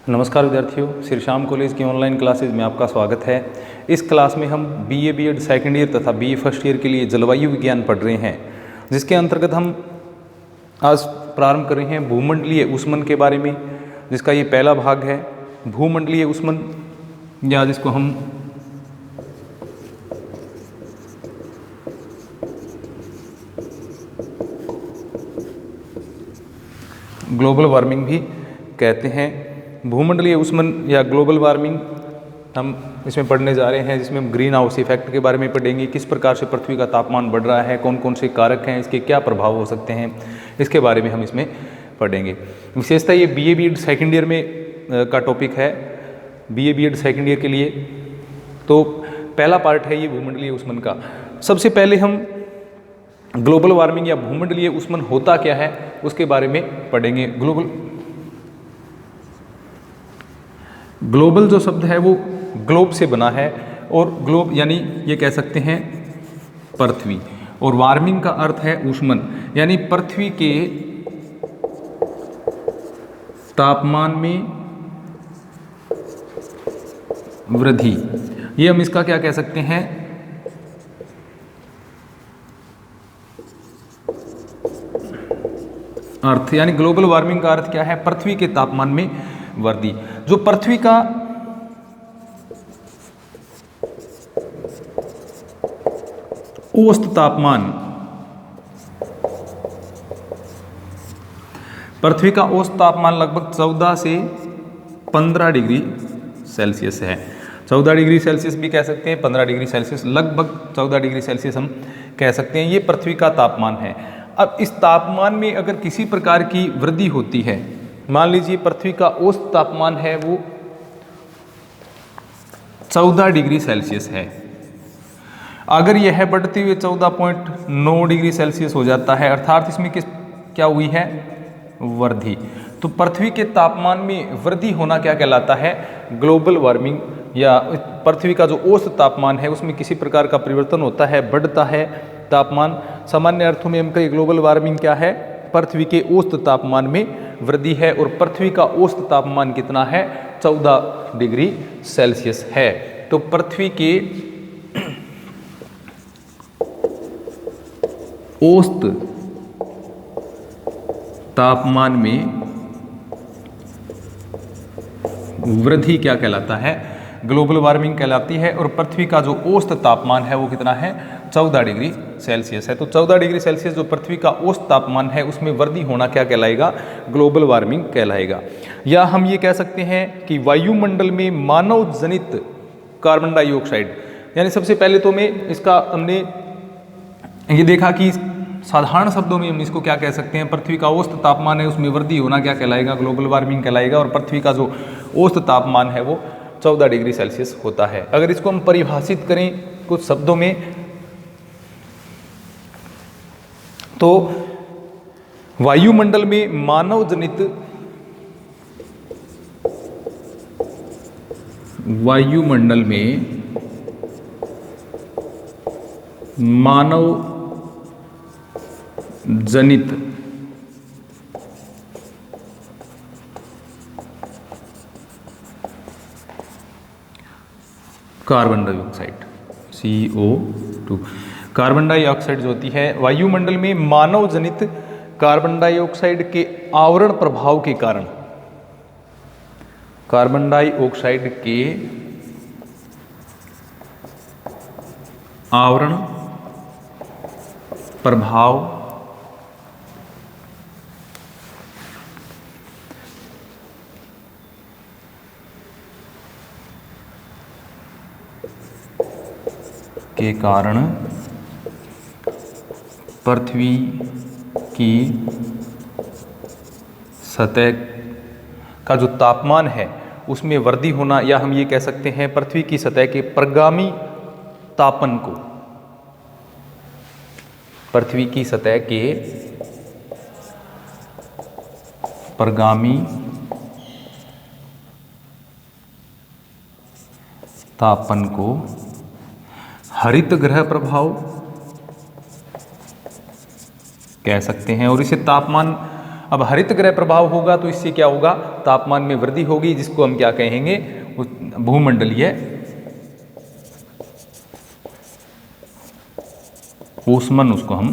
नमस्कार विद्यार्थियों, श्री श्याम कॉलेज की ऑनलाइन क्लासेज में आपका स्वागत है। इस क्लास में हम बीए बीएड सेकेंड ईयर तथा बीए फर्स्ट ईयर के लिए जलवायु विज्ञान पढ़ रहे हैं, जिसके अंतर्गत हम आज प्रारंभ कर रहे हैं भूमंडलीय ऊष्मन के बारे में, जिसका ये पहला भाग है। भूमंडलीय ऊष्मन या जिसको हम ग्लोबल वार्मिंग भी कहते हैं। भूमंडलीय ऊष्मन या ग्लोबल वार्मिंग हम इसमें पढ़ने जा रहे हैं, जिसमें हम ग्रीन हाउस इफेक्ट के बारे में पढ़ेंगे। किस प्रकार से पृथ्वी का तापमान बढ़ रहा है, कौन कौन से कारक हैं, इसके क्या प्रभाव हो सकते हैं, इसके बारे में हम इसमें पढ़ेंगे। विशेषतः ये बीए बीएड सेकेंड ईयर में का टॉपिक है, बीए बीएड सेकेंड ईयर के लिए। तो पहला पार्ट है ये भूमंडलीय ऊष्मन का। सबसे पहले हम ग्लोबल वार्मिंग या भूमंडलीय ऊष्मन होता क्या है उसके बारे में पढ़ेंगे। ग्लोबल जो शब्द है वो ग्लोब से बना है, और ग्लोब यानी ये कह सकते हैं पृथ्वी, और वार्मिंग का अर्थ है ऊष्मन, यानी पृथ्वी के तापमान में वृद्धि। ये हम इसका क्या कह सकते हैं, अर्थ, यानी ग्लोबल वार्मिंग का अर्थ क्या है, पृथ्वी के तापमान में वृद्धि। जो पृथ्वी का औसत तापमान, पृथ्वी का औसत तापमान लगभग 14 से 15 डिग्री सेल्सियस है। 14 डिग्री सेल्सियस भी कह सकते हैं, 15 डिग्री सेल्सियस, लगभग 14 डिग्री सेल्सियस हम कह सकते हैं। ये पृथ्वी का तापमान है। अब इस तापमान में अगर किसी प्रकार की वृद्धि होती है, मान लीजिए पृथ्वी का औसत तापमान है वो 14 डिग्री सेल्सियस है, अगर यह बढ़ते हुए 14.9 डिग्री सेल्सियस हो जाता है, अर्थात इसमें क्या हुई है, वृद्धि। तो पृथ्वी के तापमान में वृद्धि होना क्या कहलाता है, ग्लोबल वार्मिंग, या पृथ्वी का जो औसत तापमान है उसमें किसी प्रकार का परिवर्तन होता है, बढ़ता है तापमान। सामान्य अर्थों में हम कहें ग्लोबल वार्मिंग क्या है, पृथ्वी के औसत तापमान में वृद्धि है, और पृथ्वी का औसत तापमान कितना है, 14 डिग्री सेल्सियस है। तो पृथ्वी के औसत तापमान में वृद्धि क्या कहलाता है, ग्लोबल वार्मिंग कहलाती है। और पृथ्वी का जो औसत तापमान है वो कितना है, 14 डिग्री सेल्सियस है। तो 14 डिग्री सेल्सियस जो पृथ्वी का औसत तापमान है उसमें वृद्धि होना क्या कहलाएगा, ग्लोबल वार्मिंग कहलाएगा। या हम ये कह सकते हैं कि वायुमंडल में मानव जनित कार्बन डाइऑक्साइड, यानी सबसे पहले तो हमने ये देखा कि साधारण शब्दों में हम इसको क्या कह सकते हैं, पृथ्वी का औसत तापमान है उसमें वृद्धि होना क्या कहलाएगा, ग्लोबल वार्मिंग कहलाएगा। और पृथ्वी का जो औसत तापमान है वो 14 डिग्री सेल्सियस होता है। अगर इसको हम परिभाषित करें कुछ शब्दों में, तो वायुमंडल में मानव जनित carbon dioxide, CO2, carbon dioxide जो होती है, वायुमंडल में मानव जनित कार्बन डाइऑक्साइड के आवरण प्रभाव के कारण, कार्बन डाइऑक्साइड के आवरण प्रभाव के कारण पृथ्वी की सतह का जो तापमान है उसमें वृद्धि होना, या हम ये कह सकते हैं पृथ्वी की सतह के प्रगामी तापन को, पृथ्वी की सतह के प्रगामी तापन को हरित ग्रह प्रभाव कह सकते हैं। और इसे तापमान अब हरित गृह प्रभाव होगा तो इससे क्या होगा, तापमान में वृद्धि होगी, जिसको हम क्या कहेंगे, भूमंडलीय ऊष्मन उसको हम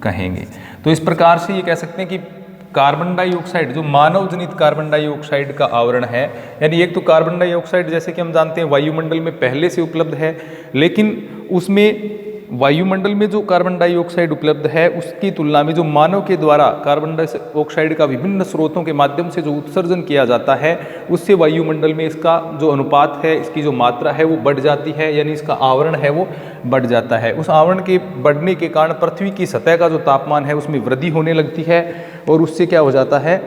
कहेंगे। तो इस प्रकार से ये कह सकते हैं कि कार्बन डाइऑक्साइड जो मानव जनित कार्बन डाइऑक्साइड का आवरण है, यानी एक तो कार्बन डाइऑक्साइड जैसे कि हम जानते हैं वायुमंडल में पहले से उपलब्ध है, लेकिन उसमें वायुमंडल में जो कार्बन डाइऑक्साइड उपलब्ध है उसकी तुलना में जो मानव के द्वारा कार्बन डाइऑक्साइड का विभिन्न स्रोतों के माध्यम से जो उत्सर्जन किया जाता है, उससे वायुमंडल में इसका जो अनुपात है, इसकी जो मात्रा है वो बढ़ जाती है, यानी इसका आवरण है वो बढ़ जाता है। उस आवरण के बढ़ने के कारण पृथ्वी की सतह का जो तापमान है उसमें वृद्धि होने लगती है और उससे क्या हो जाता है,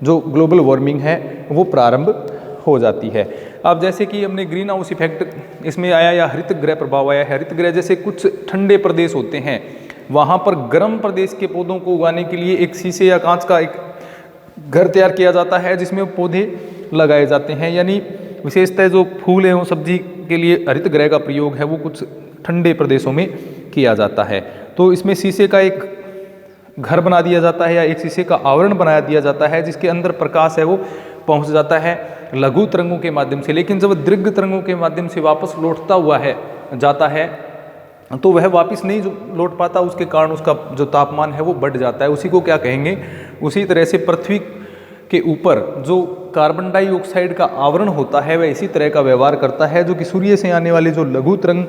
जो ग्लोबल वार्मिंग है वो प्रारंभ हो जाती है। अब जैसे कि हमने ग्रीन हाउस इफेक्ट इसमें आया या हरित गृह प्रभाव आया है। हरित गृह जैसे कुछ ठंडे प्रदेश होते हैं, वहाँ पर गर्म प्रदेश के पौधों को उगाने के लिए एक शीशे या कांच का एक घर तैयार किया जाता है जिसमें पौधे लगाए जाते हैं, यानी विशेषतः जो फूल एवं सब्जी के लिए हरित गृह का प्रयोग है वो कुछ ठंडे प्रदेशों में किया जाता है। तो इसमें शीशे का एक घर बना दिया जाता है या एक शीशे का आवरण बना दिया जाता है जिसके अंदर प्रकाश है वो पहुंच जाता है लघु तरंगों के माध्यम से, लेकिन जब दीर्घ तरंगों के माध्यम से वापस लौटता हुआ है जाता है तो वह वापस नहीं जो लौट पाता, उसके कारण उसका जो तापमान है वो बढ़ जाता है। उसी को क्या कहेंगे, उसी तरह से पृथ्वी के ऊपर जो कार्बन डाइऑक्साइड का आवरण होता है वह इसी तरह का व्यवहार करता है, जो कि सूर्य से आने वाले जो लघु तरंग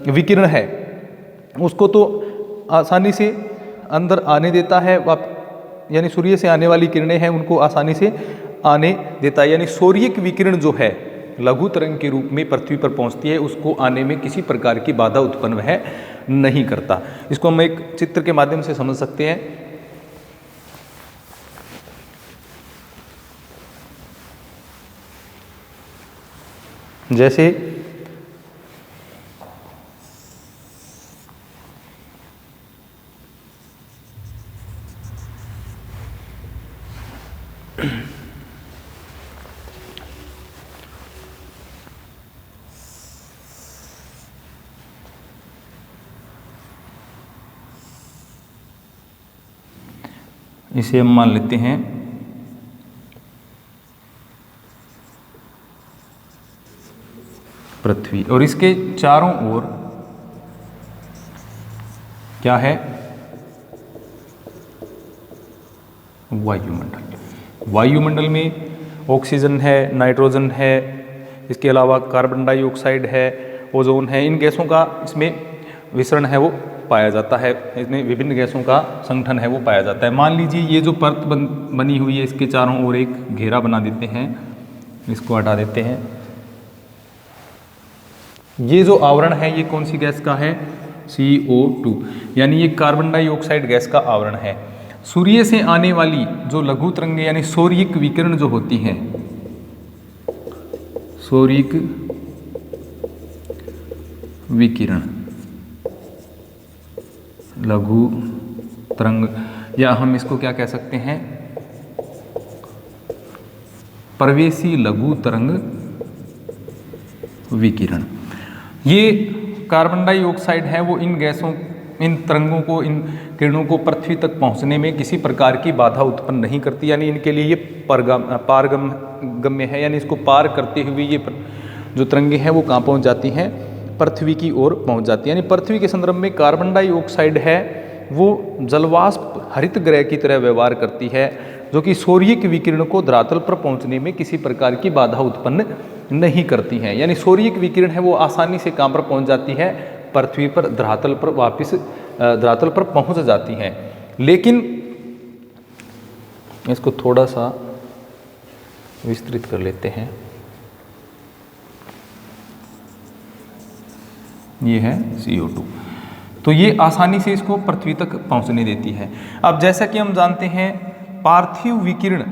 विकिरण है उसको तो आसानी से अंदर आने देता है, यानी सूर्य से आने वाली किरणें हैं उनको आसानी से आने देता है, यानी सौर्यिक विकिरण जो है लघु तरंग के रूप में पृथ्वी पर पहुंचती है, उसको आने में किसी प्रकार की बाधा उत्पन्न वह नहीं करता। इसको हम एक चित्र के माध्यम से समझ सकते हैं। जैसे इसे हम मान लेते हैं पृथ्वी, और इसके चारों ओर क्या है, वायुमंडल। वायुमंडल में ऑक्सीजन है, नाइट्रोजन है, इसके अलावा कार्बन डाइऑक्साइड है, ओजोन है, इन गैसों का इसमें विसरण है वो पाया जाता है, इसमें विभिन्न गैसों का संगठन है वो पाया जाता है। मान लीजिए ये जो परत बनी हुई है इसके चारों ओर एक घेरा बना देते हैं, इसको हटा देते हैं। ये जो आवरण है ये कौन सी गैस का है, CO2, यानी ये कार्बन डाइऑक्साइड गैस का आवरण है। सूर्य से आने वाली जो लघु तरंगें यानी सौर्यिक विकिरण जो होती हैं, सौर्यिक विकिरण लघु तरंग, या हम इसको क्या कह सकते हैं, प्रवेशी लघु तरंग विकिरण। ये कार्बन डाइऑक्साइड है वो इन गैसों, इन तरंगों को, इन किरणों को पृथ्वी तक पहुंचने में किसी प्रकार की बाधा उत्पन्न नहीं करती, यानी इनके लिए ये पारगम्य है, यानी इसको पार करते हुए ये जो तरंगें हैं वो कहाँ पहुंच जाती हैं, पृथ्वी की ओर पहुंच जाती है। यानी पृथ्वी के संदर्भ में कार्बन डाइऑक्साइड है वो जलवाष्प हरित गृह की तरह व्यवहार करती है, जो कि सौर्यिक विकिरण को धरातल पर पहुंचने में किसी प्रकार की बाधा उत्पन्न नहीं करती हैं। यानी सौर्यिक विकिरण है वो आसानी से कहाँ पर पहुंच जाती है, पृथ्वी पर, धरातल पर वापस धरातल पर पहुंच जाती हैं। लेकिन इसको थोड़ा सा विस्तृत कर लेते हैं। ये है CO2, तो ये आसानी से इसको पृथ्वी तक पहुंचने देती है। अब जैसा कि हम जानते हैं पार्थिव विकिरण,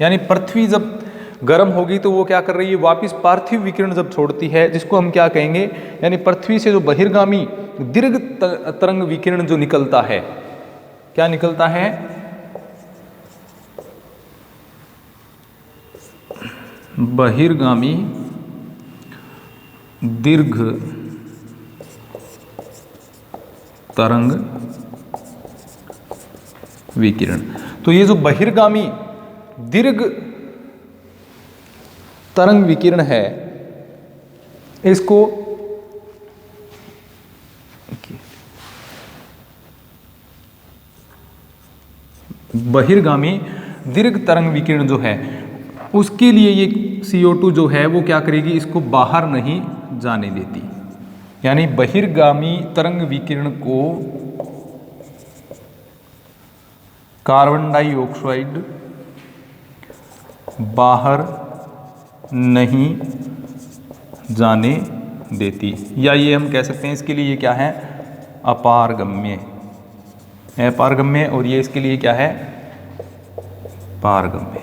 यानी पृथ्वी जब गर्म होगी तो वो क्या कर रही है, वापस पार्थिव विकिरण जब छोड़ती है, जिसको हम क्या कहेंगे, यानी पृथ्वी से जो बहिर्गामी दीर्घ तरंग विकिरण जो निकलता है, क्या निकलता है, बहिर्गामी दीर्घ तरंग विकिरण। तो ये जो बहिर्गामी दीर्घ तरंग विकिरण है, इसको बहिर्गामी दीर्घ तरंग विकिरण जो है, उसके लिए ये CO2 जो है वो क्या करेगी, इसको बाहर नहीं जाने देती। यानी बहिर्गामी तरंग विकिरण को कार्बन डाइऑक्साइड बाहर नहीं जाने देती, या ये हम कह सकते हैं इसके लिए ये क्या है, अपारगम्य, अपारगम्य, और ये इसके लिए क्या है, पारगम्य।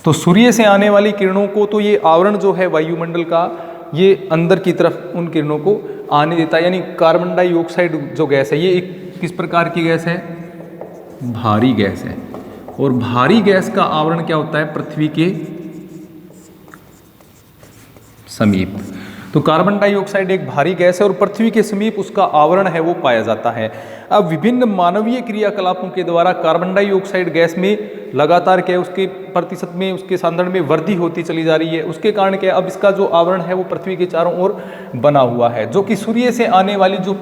तो सूर्य से आने वाली किरणों को तो ये आवरण जो है वायुमंडल का, ये अंदर की तरफ उन किरणों को आने देता है। यानी कार्बन डाइऑक्साइड जो गैस है, ये एक किस प्रकार की गैस है, भारी गैस है। और भारी गैस का आवरण क्या होता है, पृथ्वी के समीप। तो कार्बन डाइऑक्साइड एक भारी गैस है और पृथ्वी के समीप उसका आवरण है वो पाया जाता है। अब विभिन्न मानवीय क्रियाकलापों के द्वारा कार्बन डाइऑक्साइड गैस में लगातार क्या है, उसके प्रतिशत में, उसके सांद्रण में वृद्धि होती चली जा रही है। उसके कारण क्या, अब इसका जो आवरण है वो पृथ्वी के चारों ओर बना हुआ है, जो कि सूर्य से आने वाली जो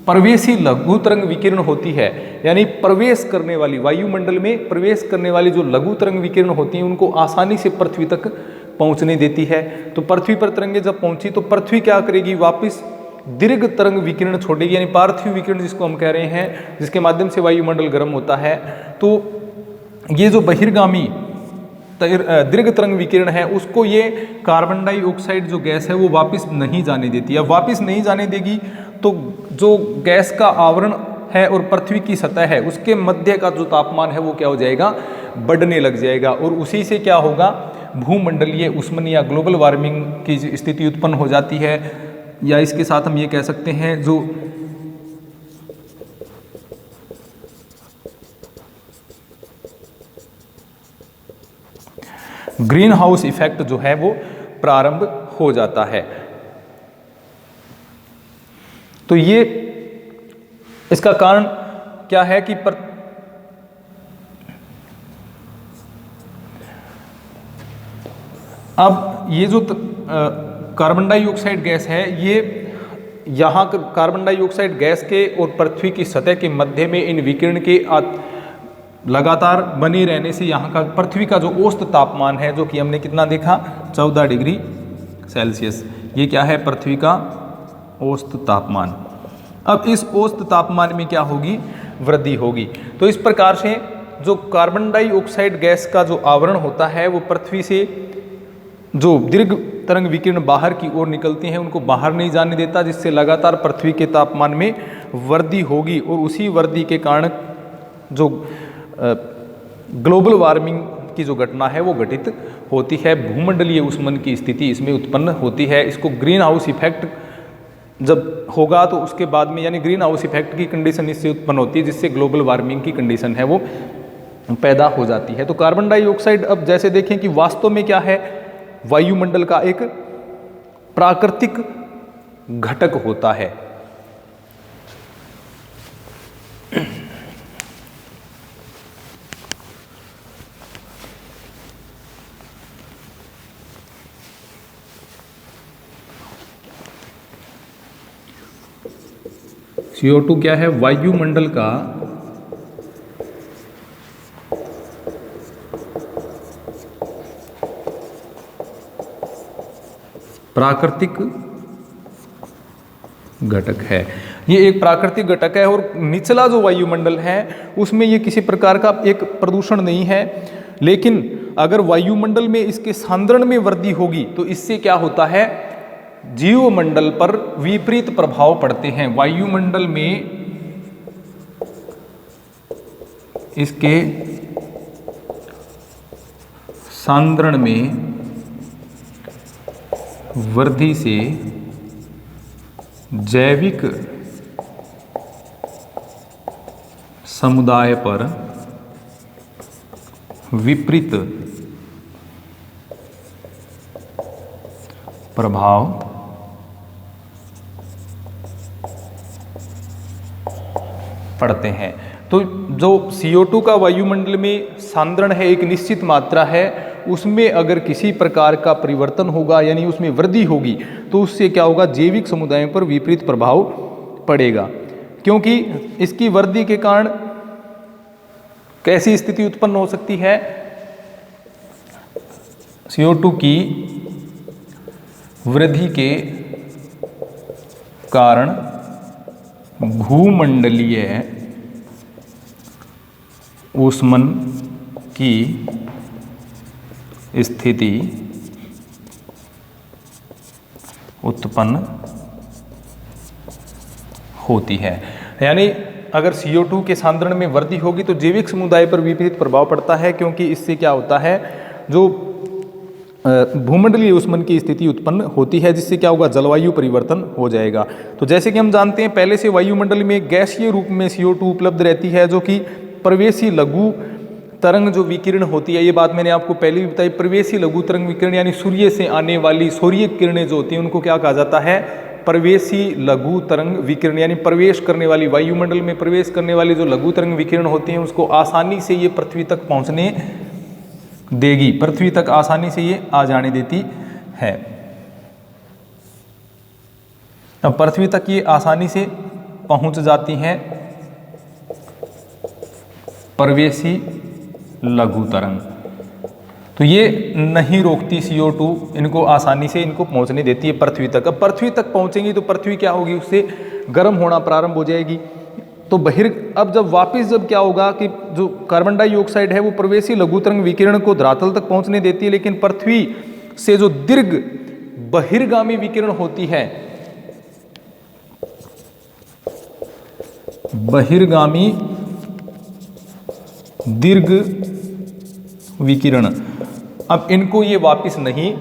प्रवेशी लघु तरंग विकिरण होती है, यानी प्रवेश करने वाली, वायुमंडल में प्रवेश करने वाली जो लघु तरंग विकिरण होती है, उनको आसानी से पृथ्वी तक पहुंचने देती है। तो पृथ्वी पर तरंगे जब पहुंची तो पृथ्वी क्या करेगी, वापस दीर्घ तरंग विकिरण छोड़ेगी, यानी पार्थिव विकिरण जिसको हम कह रहे हैं, जिसके माध्यम से वायुमंडल गर्म होता है। तो ये जो बहिर्गामी दीर्घ तरंग विकिरण है, उसको ये कार्बन डाइऑक्साइड जो गैस है वो वापस नहीं जाने देती। अब वापस नहीं जाने देगी तो जो गैस का आवरण है और पृथ्वी की सतह है, उसके मध्य का जो तापमान है वो क्या हो जाएगा, बढ़ने लग जाएगा। और उसी से क्या होगा, भूमंडलीय उष्मन या ग्लोबल वार्मिंग की स्थिति उत्पन्न हो जाती है। या इसके साथ हम ये कह सकते हैं, जो ग्रीन हाउस इफेक्ट जो है वो प्रारंभ हो जाता है। तो ये इसका कारण क्या है कि अब ये जो कार्बन डाइऑक्साइड गैस है, ये यहाँ कार्बन डाइऑक्साइड गैस के और पृथ्वी की सतह के मध्य में इन विकिरण के लगातार बने रहने से यहाँ का पृथ्वी का जो औसत तापमान है, जो कि हमने कितना देखा, 14 डिग्री सेल्सियस, ये क्या है, पृथ्वी का औसत तापमान। अब इस औसत तापमान में क्या होगी, वृद्धि होगी। तो इस प्रकार से जो कार्बन डाइऑक्साइड गैस का जो आवरण होता है, वो पृथ्वी से जो दीर्घ तरंग विकिरण बाहर की ओर निकलती हैं, उनको बाहर नहीं जाने देता, जिससे लगातार पृथ्वी के तापमान में वृद्धि होगी। और उसी वृद्धि के कारण जो ग्लोबल वार्मिंग की जो घटना है वो घटित होती है, भूमंडलीय उष्मन की स्थिति इसमें उत्पन्न होती है। इसको ग्रीन हाउस इफेक्ट जब होगा तो उसके बाद में, यानी ग्रीन हाउस इफेक्ट की कंडीशन इससे उत्पन्न होती है, जिससे ग्लोबल वार्मिंग की कंडीशन है वो पैदा हो जाती है। तो कार्बन डाइऑक्साइड, अब जैसे देखें कि वास्तव में क्या है, वायुमंडल का एक प्राकृतिक घटक होता है। CO2 क्या है, वायुमंडल का प्राकृतिक घटक है। ये एक प्राकृतिक घटक है और निचला जो वायुमंडल है उसमें ये किसी प्रकार का एक प्रदूषण नहीं है। लेकिन अगर वायुमंडल में इसके सांद्रण में वृद्धि होगी तो इससे क्या होता है, जीवमंडल पर विपरीत प्रभाव पड़ते हैं। वायुमंडल में इसके सांद्रण में वृद्धि से जैविक समुदाय पर विपरीत प्रभाव पड़ते हैं। तो जो CO2 का वायुमंडल में सांद्रण है, एक निश्चित मात्रा है, उसमें अगर किसी प्रकार का परिवर्तन होगा यानी उसमें वृद्धि होगी तो उससे क्या होगा, जैविक समुदायों पर विपरीत प्रभाव पड़ेगा। क्योंकि इसकी वृद्धि के कारण कैसी स्थिति उत्पन्न हो सकती है, CO2 की वृद्धि के कारण भूमंडलीय ऊष्मन की स्थिति उत्पन्न होती है। यानी अगर CO2 के सांद्रण में वृद्धि होगी तो जैविक समुदाय पर विपरीत प्रभाव पड़ता है, क्योंकि इससे क्या होता है, जो भूमंडलीय ऊष्मन की स्थिति उत्पन्न होती है, जिससे क्या होगा, जलवायु परिवर्तन हो जाएगा। तो जैसे कि हम जानते हैं पहले से वायुमंडल में गैसीय रूप में CO2 उपलब्ध रहती है, जो कि प्रवेशी लघु तरंग जो विकिरण होती है, ये बात मैंने आपको पहले भी बताई। प्रवेशी लघु तरंग विकिरण यानी सूर्य से आने वाली सौर्य किरणें जो होती हैं उनको क्या कहा जाता है, प्रवेशी लघु तरंग विकिरण, यानी प्रवेश करने वाली, वायुमंडल में प्रवेश करने वाली जो लघु तरंग विकिरण होती हैं उसको आसानी से ये पृथ्वी तक पहुंचने देगी, पृथ्वी तक आसानी से ये आ जाने देती है। अब पृथ्वी तक ये आसानी से पहुंच जाती हैं प्रवेशी लघु तरंग, तो ये नहीं रोकती CO2, इनको आसानी से इनको पहुंचने देती है पृथ्वी तक। अब पृथ्वी तक पहुंचेंगी तो पृथ्वी क्या होगी, उससे गर्म होना प्रारंभ हो जाएगी। तो अब जब वापस जब क्या होगा कि जो कार्बन डाइऑक्साइड है वो प्रवेशी लघु तरंग विकिरण को धरातल तक पहुंचने देती है, लेकिन पृथ्वी से जो दीर्घ बहिर्गामी विकिरण होती है, बहिर्गामी दीर्घ विकिरण, अब इनको ये वापस नहीं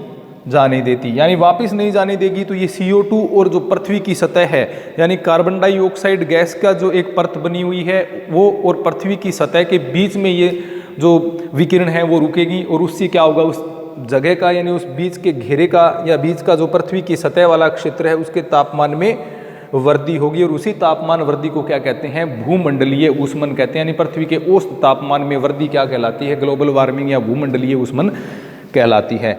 जाने देती, यानी वापस नहीं जाने देगी। तो ये CO2 और जो पृथ्वी की सतह है, यानी कार्बन डाइऑक्साइड गैस का जो एक परत बनी हुई है वो और पृथ्वी की सतह के बीच में ये जो विकिरण है वो रुकेगी, और उससे क्या होगा, उस जगह का यानी उस बीच के घेरे का या बीच का जो पृथ्वी की सतह वाला क्षेत्र है उसके तापमान में वृद्धि होगी, और उसी तापमान वृद्धि को क्या कहते हैं, भूमंडलीय ऊष्मन कहते हैं। यानी पृथ्वी के औसत तापमान में वृद्धि क्या कहलाती है, ग्लोबल वार्मिंग या भूमंडलीय ऊष्मन कहलाती है।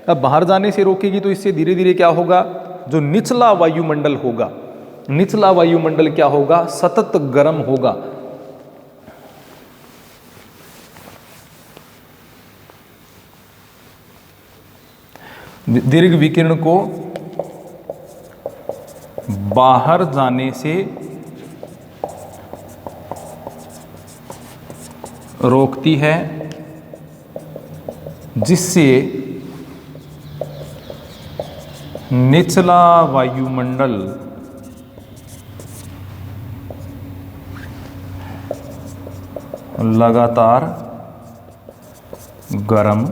अब बाहर जाने से रोकेगी तो इससे धीरे धीरे क्या होगा, जो निचला वायुमंडल होगा, निचला वायुमंडल क्या होगा, सतत गर्म होगा। दीर्घ विकिरण को बाहर जाने से रोकती है, जिससे निचला वायुमंडल लगातार गर्म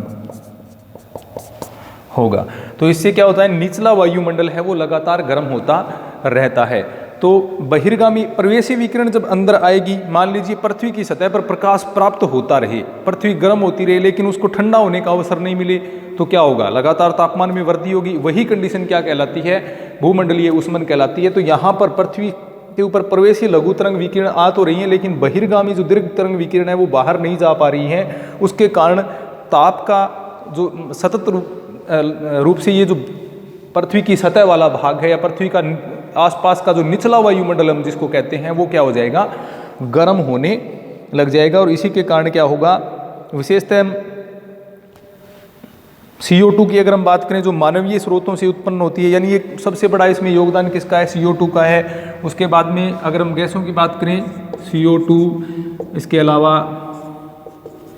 होगा। तो इससे क्या होता है, निचला वायुमंडल है वो लगातार गर्म होता रहता है। तो बहिर्गामी प्रवेशी विकिरण जब अंदर आएगी, मान लीजिए पृथ्वी की सतह पर प्रकाश प्राप्त होता रहे, पृथ्वी गर्म होती रहे, लेकिन उसको ठंडा होने का अवसर नहीं मिले, तो क्या होगा, लगातार तापमान में वृद्धि होगी। वही कंडीशन क्या कहलाती है, भूमंडलीय ऊष्मन कहलाती है। तो यहाँ पर पृथ्वी के ऊपर प्रवेशी लघु तरंग विकिरण आ तो रही है, लेकिन बहिर्गामी जो दीर्घ तरंग विकिरण है वो बाहर नहीं जा पा रही है। उसके कारण ताप का जो सतत रूप से ये जो पृथ्वी की सतह वाला भाग है या पृथ्वी का आसपास का जो निचला वायुमंडल हम जिसको कहते हैं वो क्या हो जाएगा, गर्म होने लग जाएगा। और इसी के कारण क्या होगा, विशेषतः CO2 की अगर हम बात करें जो मानवीय स्रोतों से उत्पन्न होती है, यानी ये सबसे बड़ा इसमें योगदान किसका है, CO2 का है। उसके बाद में अगर हम गैसों की बात करें, CO2, इसके अलावा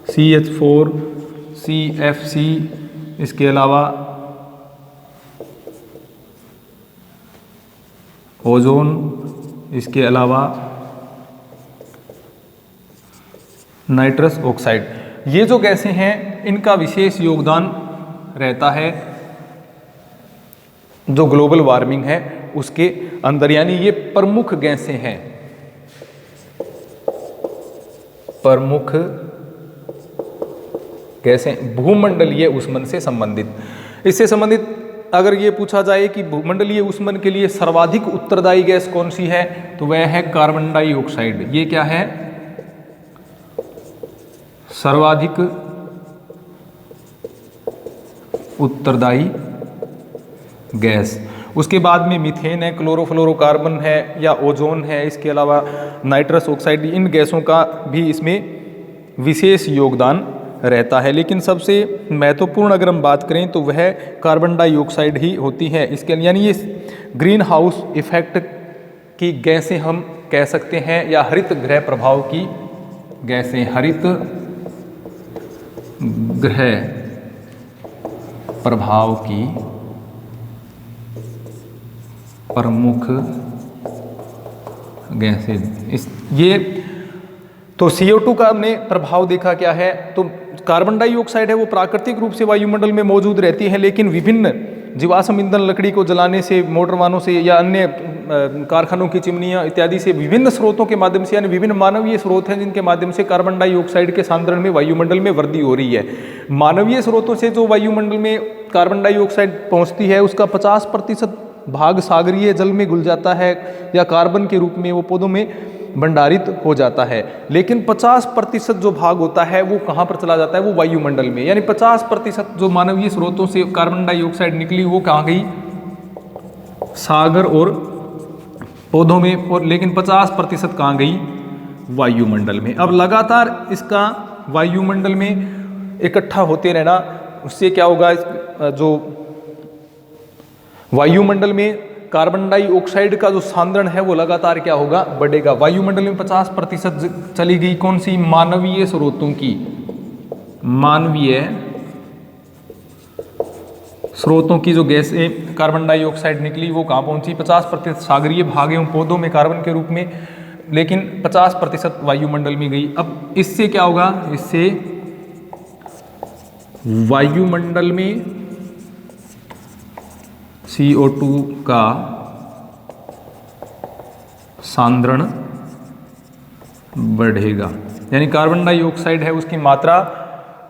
CH4, CFC, इसके अलावा ओजोन, इसके अलावा नाइट्रस ऑक्साइड, ये जो गैसें हैं इनका विशेष योगदान रहता है जो ग्लोबल वार्मिंग है उसके अंदर। यानी ये प्रमुख गैसें हैं, प्रमुख गैसें भूमंडलीय ऊष्मन से संबंधित। इससे संबंधित अगर ये पूछा जाए कि भूमंडलीय ऊष्मन के लिए सर्वाधिक उत्तरदायी गैस कौन सी है, तो वह है कार्बन डाइऑक्साइड। ये क्या है? सर्वाधिक उत्तरदायी गैस। उसके बाद में मीथेन है, क्लोरोफ्लोरोकार्बन है या ओजोन है, इसके अलावा नाइट्रस ऑक्साइड, इन गैसों का भी इसमें विशेष योगदान रहता है। लेकिन सबसे महत्वपूर्ण अगर हम बात करें तो वह कार्बन डाइऑक्साइड ही होती है। इसके यानी ये ग्रीन हाउस इफेक्ट की गैसें हम कह सकते हैं, या हरित गृह प्रभाव की गैसें, हरित गृह प्रभाव की प्रमुख गैसें। ये तो CO2 का हमने प्रभाव देखा क्या है। तो कार्बन डाइऑक्साइड है वो प्राकृतिक रूप से वायुमंडल में मौजूद रहती है, लेकिन विभिन्न जीवाश्म ईंधन, लकड़ी को जलाने से, मोटर वाहनों से या अन्य कारखानों की चिमनियां इत्यादि से, विभिन्न स्रोतों के माध्यम से, यानी विभिन्न मानवीय स्रोत हैं जिनके माध्यम से कार्बन डाइऑक्साइड के सांद्रण में वायुमंडल में वृद्धि हो रही है। मानवीय स्रोतों से जो वायुमंडल में कार्बन डाइऑक्साइड पहुँचती है उसका 50% भाग सागरीय जल में घुल जाता है या कार्बन के रूप में वो पौधों में भंडारित हो जाता है। लेकिन 50% जो भाग होता है वो कहाँ पर चला जाता है? वो वायुमंडल में। यानी 50% जो मानवीय स्रोतों से कार्बन डाइऑक्साइड निकली वो कहाँ गई? सागर और पौधों में। और लेकिन 50% कहाँ गई? वायुमंडल में। अब लगातार इसका वायुमंडल में इकट्ठा होते रहना, उससे क्या होगा? जो वायुमंडल में कार्बन डाइऑक्साइड का जो सांद्रण है वो लगातार क्या होगा? बढ़ेगा। वायुमंडल में 50% चली गई कौन सी? मानवीय स्रोतों की। मानवीय स्रोतों की जो गैसें कार्बन डाइऑक्साइड निकली वो कहाँ पहुंची? 50% सागरीय भाग एवं पौधों में कार्बन के रूप में, लेकिन 50% वायुमंडल में गई। अब इससे क्या होगा? इससे वायुमंडल में CO2 का सांद्रण बढ़ेगा, यानी कार्बन डाइऑक्साइड है उसकी मात्रा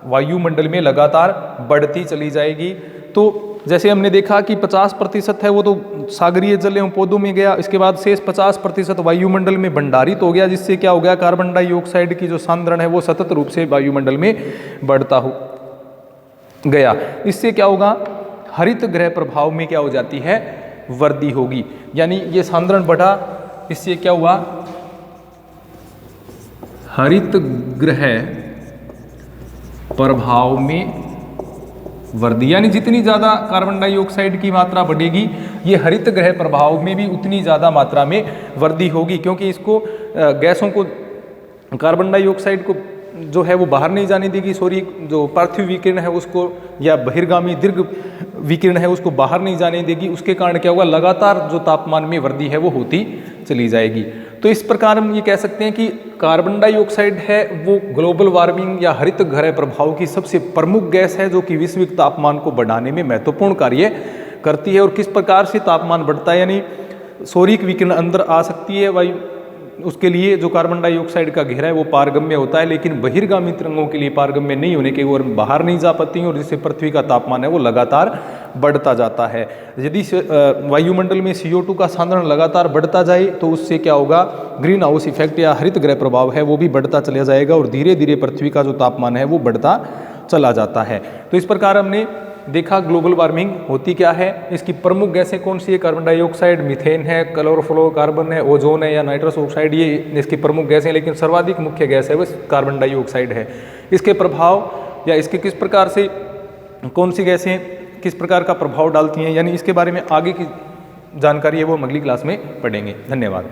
वायुमंडल में लगातार बढ़ती चली जाएगी। तो जैसे हमने देखा कि 50% है वो तो सागरीय जल एवं पौधों में गया, इसके बाद शेष 50% वायुमंडल में भंडारित हो गया, जिससे क्या हो गया? कार्बन डाइऑक्साइड की जो सांद्रण है वो सतत रूप से वायुमंडल में बढ़ता हो गया। इससे क्या होगा? हरित गृह प्रभाव में क्या हो जाती है? वृद्धि होगी। यानी ये सांद्रण बढ़ा, इससे क्या हुआ? हरित गृह प्रभाव में वृद्धि। यानी जितनी ज़्यादा कार्बन डाइऑक्साइड की मात्रा बढ़ेगी, ये हरित गृह प्रभाव में भी उतनी ज़्यादा मात्रा में वृद्धि होगी, क्योंकि इसको गैसों को, कार्बन डाइऑक्साइड को जो है वो बाहर नहीं जाने देगी, जो पार्थिव विकिरण है उसको, या बहिर्गामी दीर्घ विकिरण है उसको बाहर नहीं जाने देगी। उसके कारण क्या होगा? लगातार जो तापमान में वृद्धि है वो होती चली जाएगी। तो इस प्रकार हम ये कह सकते हैं कि कार्बन डाइऑक्साइड है वो ग्लोबल वार्मिंग या हरित गृह प्रभाव की सबसे प्रमुख गैस है, जो कि वैश्विक तापमान को बढ़ाने में महत्वपूर्ण कार्य करती है। और किस प्रकार से तापमान बढ़ता है, यानी सौरिक विकिरण अंदर आ सकती है वायु, उसके लिए जो कार्बन डाइऑक्साइड का घेरा है वो पारगम्य होता है, लेकिन बहिर्गामी तरंगों के लिए पारगम्य नहीं होने के वो बाहर नहीं जा पाती हैं, और जिससे पृथ्वी का तापमान है वो लगातार बढ़ता जाता है। यदि वायुमंडल में CO2 का सांद्रण लगातार बढ़ता जाए तो उससे क्या होगा? ग्रीन हाउस इफेक्ट या हरित गृह प्रभाव है वो भी बढ़ता चला जाएगा, और धीरे धीरे पृथ्वी का जो तापमान है वो बढ़ता चला जाता है। तो इस प्रकार हमने देखा ग्लोबल वार्मिंग होती क्या है, इसकी प्रमुख गैसें कौन सी है? कार्बन डाइऑक्साइड, मीथेन है, क्लोरोफ्लोरोकार्बन है, ओजोन है या नाइट्रस ऑक्साइड, ये इसकी प्रमुख गैसें। लेकिन सर्वाधिक मुख्य गैस है वो कार्बन डाइऑक्साइड है। इसके प्रभाव या इसके किस प्रकार से, कौन सी गैसें किस प्रकार का प्रभाव डालती हैं, यानी इसके बारे में आगे की जानकारी है वो हम अगली क्लास में पढ़ेंगे। धन्यवाद।